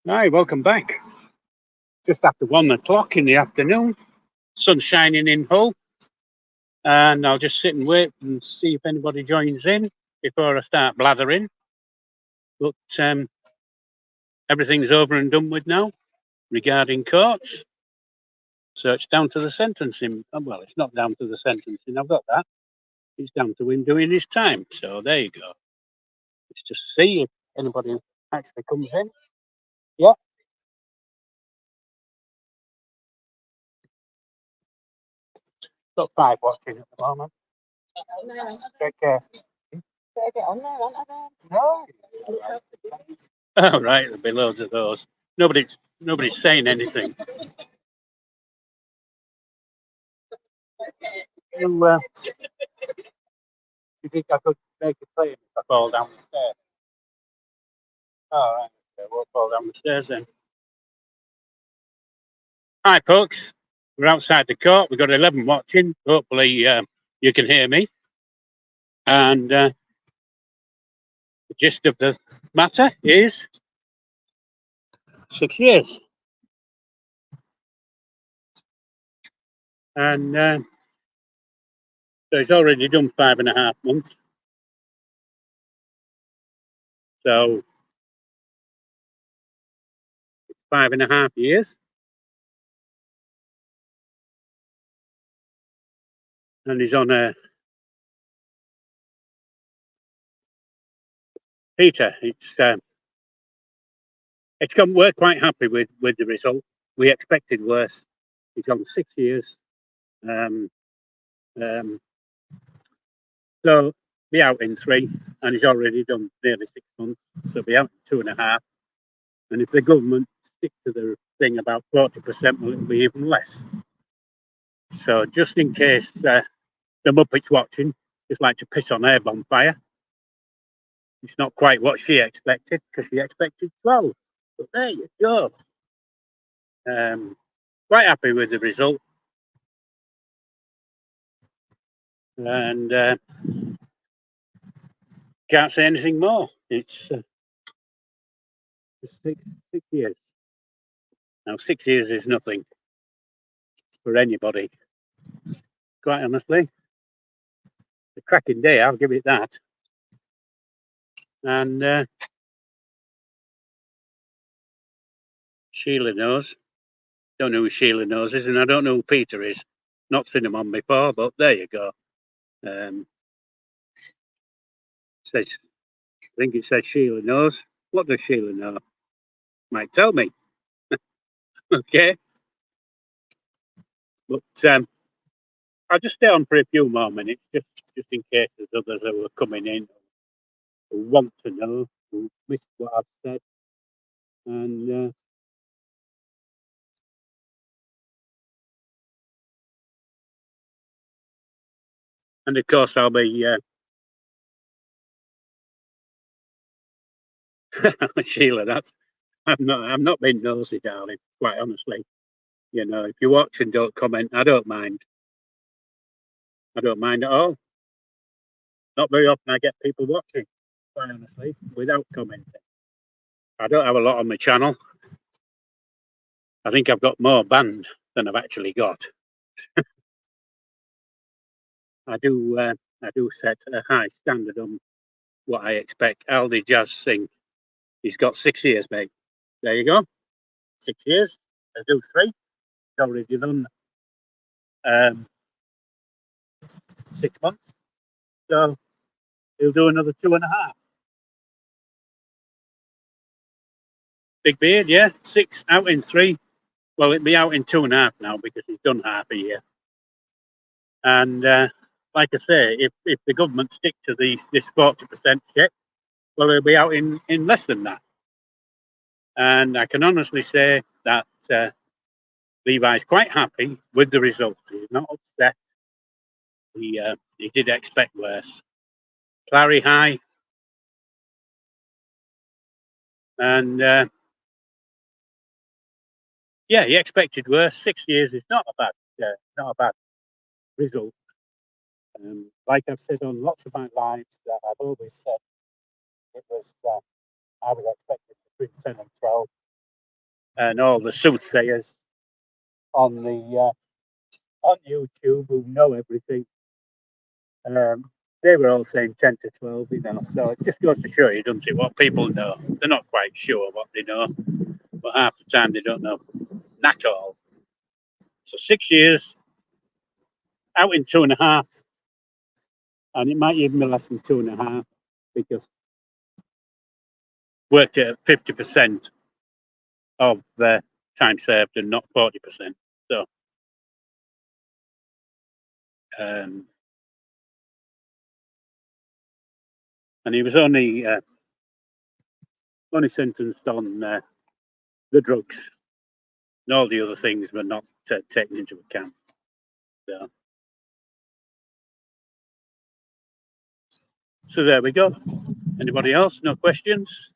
Hi, welcome back. Just after 1 o'clock in the afternoon, sun shining in Hull, and I'll just sit and wait and see if anybody joins in before I start blathering. But everything's over and done with now regarding courts. So it's down to the sentencing. Well, it's not down to the sentencing, I've got that. It's down to him doing his time. So there you go. Let's just see if anybody actually comes in. Yeah. Got 5 watching at the moment. Take care. Better get on there, aren't I, Babs? No. Oh, right, there'll be loads of those. Nobody's saying anything. You think I could make a claim if I fall down the stairs? All right, okay, we'll fall down the stairs then. Hi, folks. We're outside the court. We've got 11 watching. Hopefully, you can hear me. And the gist of the matter is 6 years. And so he's already done 5.5 months. So it's 5.5 years. And he's on a Peter. We're quite happy with the result. We expected worse. He's on 6 years. So be out in 3, and he's already done nearly 6 months. So be out in 2.5. And if the government stick to the thing about 40%, well, it'll be even less. So just in case the Muppets watching just like to piss on her bonfire, it's not quite what she expected, because she expected 12. But there you go. Quite happy with the result. And can't say anything more. It's 6 years. Now, 6 years is nothing for anybody. Quite honestly, a cracking day, I'll give it that. And Sheila knows. Don't know who Sheila knows is, and I don't know who Peter is. Not seen him on before, but there you go. Says, I think it says Sheila knows. What does Sheila know? Might tell me. Okay. But I'll just stay on for a few more minutes, just in case there's others who are coming in who want to know, who missed what I've said. And of course, I'll be Sheila. I'm not being nosy, darling. Quite honestly, if you watch and don't comment, I don't mind. I don't mind at all. Not very often I get people watching, quite honestly, without commenting. I don't have a lot on my channel. I think I've got more banned than I've actually got. I do set a high standard on what I expect. Aldi Jazz Singh, he's got 6 years, mate. There you go. 6 years. I do 3. He's already done 6 months. So he'll do another 2.5. Big beard, yeah. 6 out in 3. Well, it'll be out in 2.5 now because he's done half a year. And like I say, if the government stick to this 40% check, well, it'll be out in less than that. And I can honestly say that Levi's quite happy with the result. He's not upset. He did expect worse. Clary high. And yeah, he expected worse. 6 years is not a bad result. Like I've said on lots of my lives, that I've always said it was I was expecting between 10 and 12. and all the soothsayers on the on YouTube who know everything. They were all saying 10 to 12, you know. So it just goes to show you, doesn't it, what people know. They're not quite sure what they know, but half the time they don't know at all. So 6 years, out in 2.5, and it might even be less than 2.5 because worked at 50% of the time served and not 40%. So, and he was only sentenced on the drugs, and all the other things were not taken into account. So there we go. Anybody else? No questions?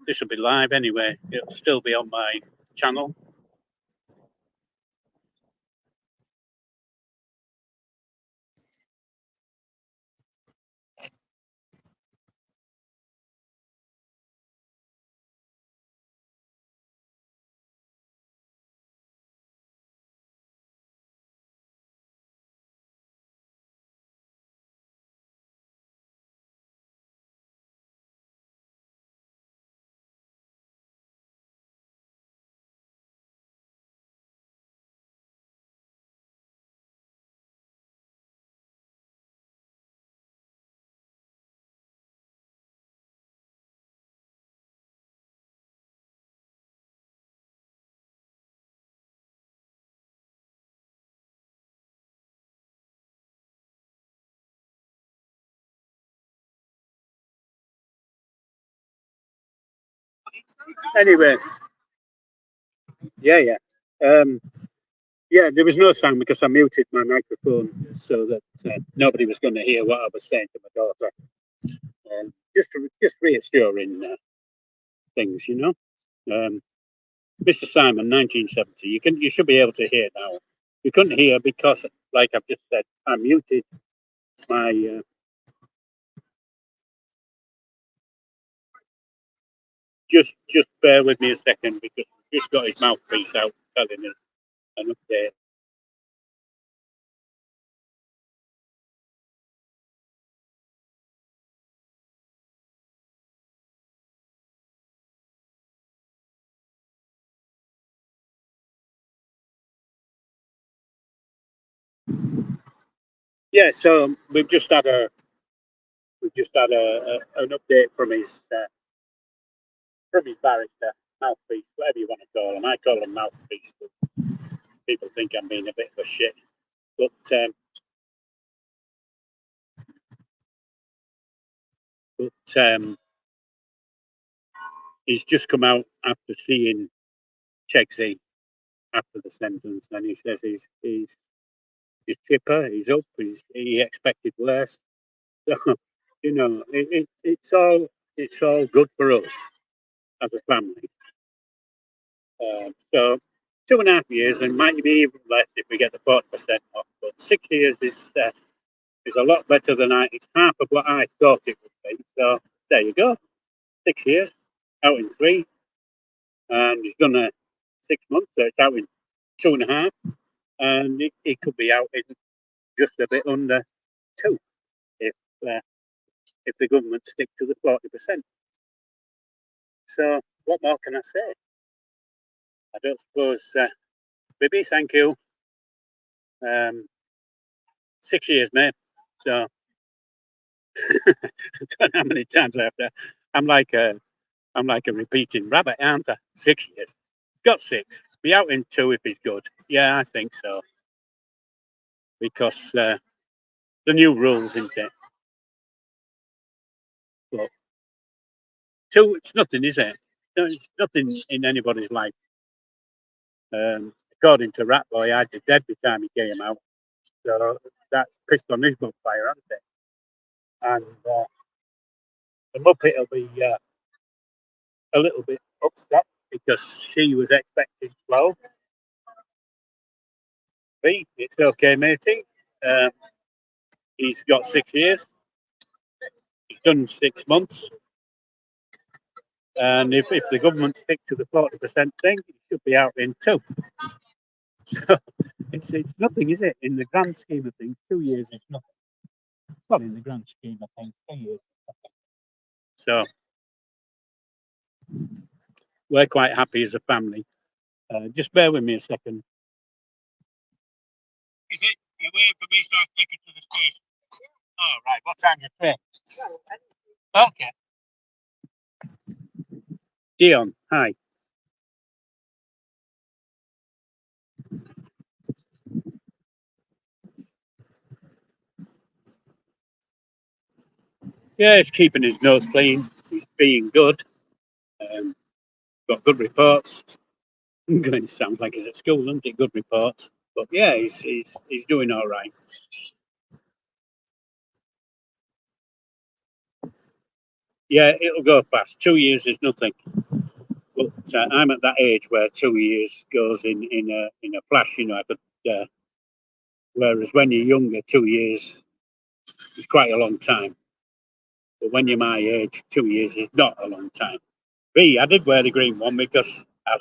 This will be live anyway. It'll still be on my channel. Anyway, yeah. Yeah, there was no sound because I muted my microphone so that nobody was going to hear what I was saying to my daughter. Just reassuring things, you know. Mr. Simon, 1970. You should be able to hear now. You couldn't hear because, like I've just said, I muted my. Just bear with me a second because he's just got his mouthpiece out telling us an update. Yeah, so we've just had an update from his barrister, mouthpiece, whatever you want to call him. I call him mouthpiece, but people think I'm being a bit of a shit. But he's just come out after seeing Chegsy after the sentence, and he says he's chipper, he's up, he expected worse. So you know, it's all good for us as a family. So 2.5 years, and might be even less if we get the 40% off. But 6 years is a lot better than it's half of what I thought it would be. So there you go, 6 years out in 3, and he's done 6 months, so it's out in 2.5, and it could be out in just a bit under 2 if the government stick to the 40%. So what more can I say? I don't suppose. Baby, thank you. 6 years, mate. So I don't know how many times I have to. I'm like a repeating rabbit, aren't I? 6 years. He's got 6. Be out in 2 if he's good. Yeah, I think so. Because the new rules, isn't it? But 2, it's nothing, is it? No, it's nothing in anybody's life. According to Ratboy, I did dead by the time he came out. So that's pissed on his fire, hasn't it? And the Muppet will be a little bit upset because she was expecting 12. B, it's okay, matey. He's got 6 years. He's done 6 months. And if the government stick to the 40% thing, it should be out in 2. So it's nothing, is it? In the grand scheme of things, 2 years is nothing. Well, in the grand scheme of things, 2 years. So we're quite happy as a family. Just bear with me a second. Is it? You're waiting for me to have ticket to the station? Oh, right. What time's your train? Okay. Dion, hi. Yeah, he's keeping his nose clean. He's being good. Got good reports. It sounds like he's at school, doesn't it? Good reports. But yeah, he's doing all right. Yeah, it'll go fast. 2 years is nothing. But I'm at that age where 2 years goes in a flash. You know, I could. Whereas when you're younger, 2 years is quite a long time. But when you're my age, 2 years is not a long time. I did wear the green one because I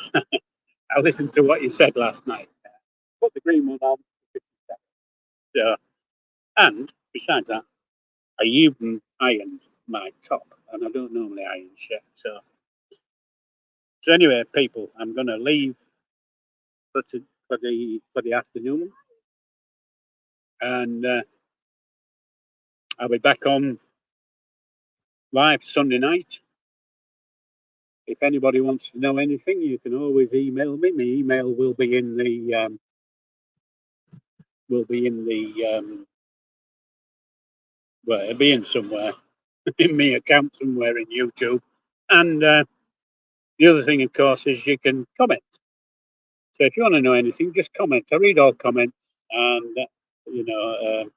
listened to what you said last night. Put the green one on. So, and besides that, I even ironed my top, and I don't normally iron shit. So anyway, people, I'm gonna leave for the afternoon, and I'll be back on live Sunday night. If anybody wants to know anything, you can always email me. My email will be in the well, it'll be in somewhere in my account somewhere in YouTube. And the other thing, of course, is you can comment. So if you want to know anything, just comment. I read all comments, and you know,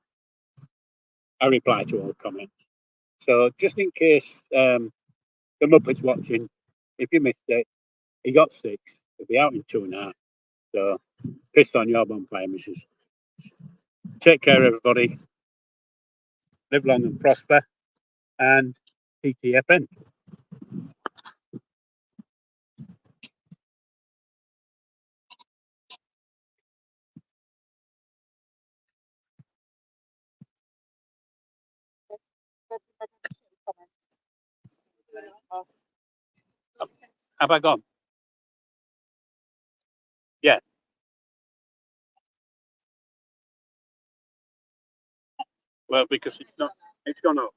I reply to all comments. So just in case the Muppets watching, if you missed it, he got 6. He'll be out in 2.5. So pissed on your bonfire, missus. Take care, everybody. Live long and prosper. And TTFN. Have I gone? Yeah. Well, because it's not. It's gone up.